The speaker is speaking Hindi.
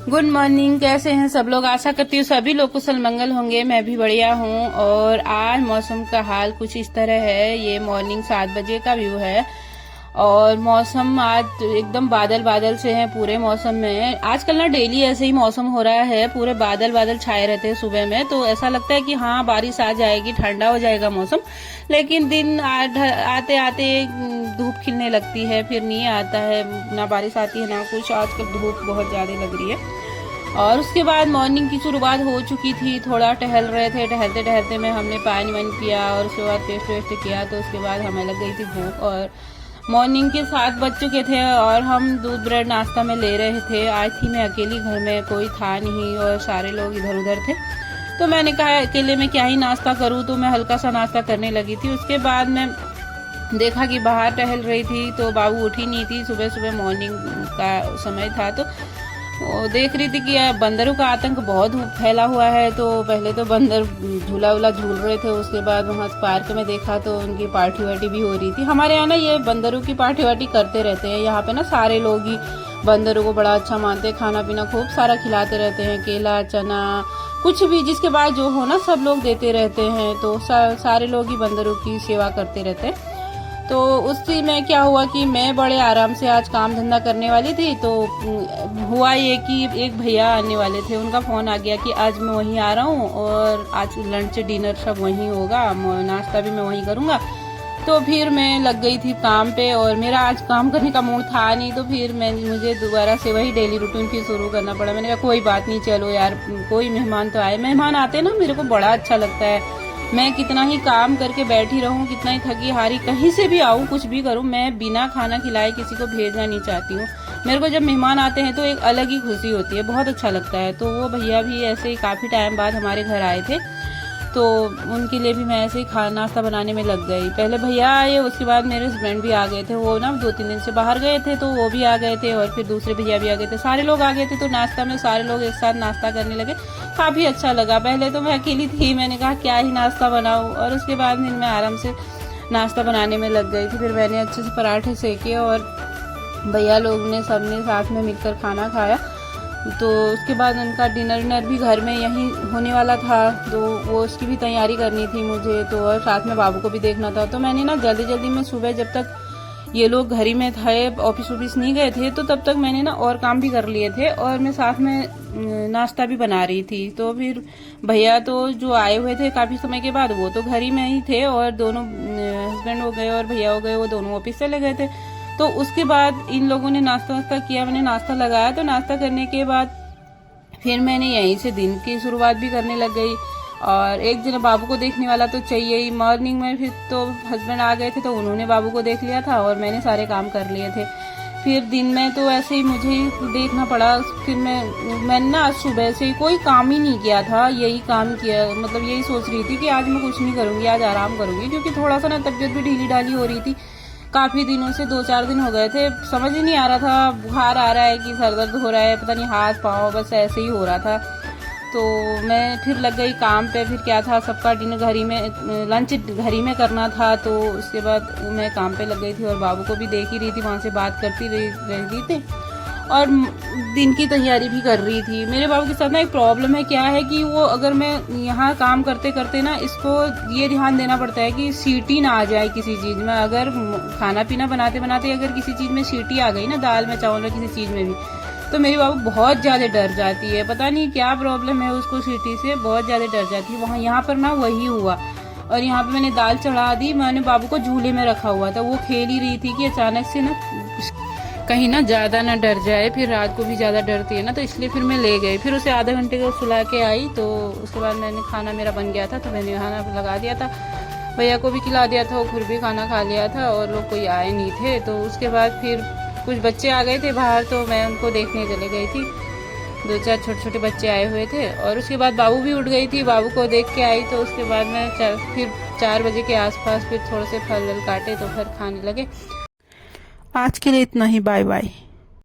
Good morning. कैसे हैं सब लोग? आशा करती हूँ सभी लोग कुशल मंगल होंगे। मैं भी बढ़िया हूँ। और आज मौसम का हाल कुछ इस तरह है। ये मॉर्निंग 7 बजे का व्यू है और मौसम आज एकदम बादल बादल से है पूरे मौसम में। आजकल ना डेली ऐसे ही मौसम हो रहा है, पूरे बादल बादल छाए रहते हैं सुबह में, तो ऐसा लगता है कि हाँ बारिश आ जाएगी, ठंडा हो जाएगा मौसम। लेकिन दिन आते आते धूप खिलने लगती है, फिर नहीं आता है, ना बारिश आती है ना कुछ। आजकल धूप बहुत ज्यादा लग रही है। और उसके बाद मॉर्निंग की शुरुआत हो चुकी थी। थोड़ा टहल रहे थे, टहलते टहलते में हमने पानी वानी पिया और उसके बाद पेस्ट वेस्ट किया। तो उसके बाद हमें लग गई थी भूख और मॉर्निंग के 7 बज चुके थे और हम दूध ब्रेड नाश्ता में ले रहे थे। आज थी मैं अकेली, घर में कोई था नहीं और सारे लोग इधर उधर थे। तो मैंने कहा अकेले में क्या ही नाश्ता करूं, तो मैं हल्का सा नाश्ता करने लगी थी। उसके बाद मैं देखा कि बाहर टहल रही थी तो बाबू उठी नहीं थी। सुबह सुबह मॉर्निंग का समय था तो देख रही थी कि बंदरों का आतंक बहुत फैला हुआ है। तो पहले तो बंदर झूला वूला झूल रहे थे, उसके बाद वहाँ पार्क में देखा तो उनकी पार्टी वार्टी भी हो रही थी। हमारे यहाँ ना ये बंदरों की पार्टी वार्टी करते रहते हैं। यहाँ पे ना सारे लोग ही बंदरों को बड़ा अच्छा मानते हैं, खाना पीना खूब सारा खिलाते रहते हैं, केला चना कुछ भी जिसके बाद जो हो ना सब लोग देते रहते हैं। तो सारे लोग ही बंदरों की सेवा करते रहते हैं। तो उसी में क्या हुआ कि मैं बड़े आराम से आज काम धंधा करने वाली थी। तो हुआ ये कि एक भैया आने वाले थे, उनका फोन आ गया कि आज मैं वहीं आ रहा हूँ और आज लंच डिनर सब वहीं होगा, नाश्ता भी मैं वहीं करूँगा। तो फिर मैं लग गई थी काम पे और मेरा आज काम करने का मूड था नहीं। तो फिर मुझे दोबारा से वही डेली रूटीन फिर शुरू करना पड़ा। मैंने कहा कोई बात नहीं, चलो यार कोई मेहमान तो आए। मेहमान आते ना मेरे को बड़ा अच्छा लगता है। मैं कितना ही काम करके बैठी रहूं, कितना ही थकी हारी कहीं से भी आऊं, कुछ भी करूं, मैं बिना खाना खिलाए किसी को भेजना नहीं चाहती हूँ। मेरे को जब मेहमान आते हैं तो एक अलग ही खुशी होती है, बहुत अच्छा लगता है। तो वो भैया भी ऐसे ही काफी टाइम बाद हमारे घर आए थे, तो उनके लिए भी मैं ऐसे ही खाना नाश्ता बनाने में लग गई। पहले भैया आए, उसके बाद मेरे हस्बैंड भी आ गए थे। वो ना 2-3 दिन से बाहर गए थे तो वो भी आ गए थे और फिर दूसरे भैया भी आ गए थे, सारे लोग आ गए थे। तो नाश्ता में सारे लोग एक साथ नाश्ता करने लगे, काफी अच्छा लगा। पहले तो मैं अकेली थी, मैंने कहा क्या ही नाश्ता बनाऊं, और उसके बाद फिर मैं आराम से नाश्ता बनाने में लग गई थी। फिर मैंने अच्छे से पराठे सेके और भैया लोग ने सबने साथ में मिलकर खाना खाया। तो उसके बाद उनका डिनर भी घर में यहीं होने वाला था, तो वो उसकी भी तैयारी करनी थी मुझे। तो और साथ में बाबू को भी देखना था। तो मैंने ना जल्दी जल्दी में सुबह जब तक ये लोग घर ही में थे, ऑफिस ऑफिस नहीं गए थे, तो तब तक मैंने ना और काम भी कर लिए थे और मैं साथ में नाश्ता भी बना रही थी। तो फिर भैया तो जो आए हुए थे काफी समय के बाद, वो तो घर ही में ही थे और दोनों हस्बैंड हो गए और भैया हो गए, वो दोनों ऑफिस चले गए थे। तो उसके बाद इन लोगों ने नाश्ता वास्ता किया, मैंने नाश्ता लगाया। तो नाश्ता करने के बाद फिर मैंने यहीं से दिन की शुरुआत भी करने लग गई। और एक दिन बाबू को देखने वाला तो चाहिए ही। मॉर्निंग में फिर तो हस्बैंड आ गए थे तो उन्होंने बाबू को देख लिया था और मैंने सारे काम कर लिए थे। फिर दिन में तो ऐसे ही मुझे ही देखना पड़ा। फिर मैंने ना आज सुबह से कोई काम ही नहीं किया था, यही काम किया, मतलब यही सोच रही थी कि आज मैं कुछ नहीं करूंगी, आज आराम करूंगी, क्योंकि थोड़ा सा ना तबीयत भी ढीली ढाली हो रही थी। काफी दिनों से 2-4 दिन हो गए थे, समझ ही नहीं आ रहा था बुखार आ रहा है कि सर दर्द हो रहा है, पता नहीं हाथ पाँव, बस ऐसे ही हो रहा था। तो मैं फिर लग गई काम पे। फिर क्या था, सबका डिनर घर ही में, लंच घर ही में करना था। तो उसके बाद मैं काम पे लग गई थी और बाबू को भी देख ही रही थी, वहाँ से बात करती रही थी और दिन की तैयारी भी कर रही थी। मेरे बाबू के साथ ना एक प्रॉब्लम है, क्या है कि वो अगर मैं यहाँ काम करते करते ना इसको ये ध्यान देना पड़ता है कि सीटी ना आ जाए किसी चीज में। अगर खाना पीना बनाते बनाते अगर किसी चीज में सीटी आ गई ना, दाल में चावल में किसी चीज में भी, तो मेरी बाबू बहुत ज्यादा डर जाती है। पता नहीं क्या प्रॉब्लम है उसको, सीटी से बहुत ज्यादा डर जाती है। वहाँ यहाँ पर ना वही हुआ। और यहाँ पे मैंने दाल चढ़ा दी, मैंने बाबू को झूले में रखा हुआ था, वो खेल ही रही थी कि अचानक से ना कहीं ना ज्यादा ना डर जाए। फिर रात को भी ज्यादा डरती है ना, तो इसलिए फिर मैं ले गई। फिर उसे आधे घंटे को सुला के आई। तो उसके बाद मैंने खाना मेरा बन गया था, तो मैंने खाना लगा दिया था, भैया को भी खिला दिया था, वो खुद भी खाना खा लिया था और लोग कोई आए नहीं थे। तो उसके बाद फिर कुछ बच्चे आ गए थे बाहर, तो मैं उनको देखने चले गई थी। 2-4 छोटे छोटे बच्चे आए हुए थे और उसके बाद बाबू भी उठ गई थी, बाबू को देख के आई। तो उसके बाद मैं फिर 4 बजे के आसपास फिर थोड़े से फल काटे तो फिर खाने लगे। आज के लिए इतना ही, बाय बाय।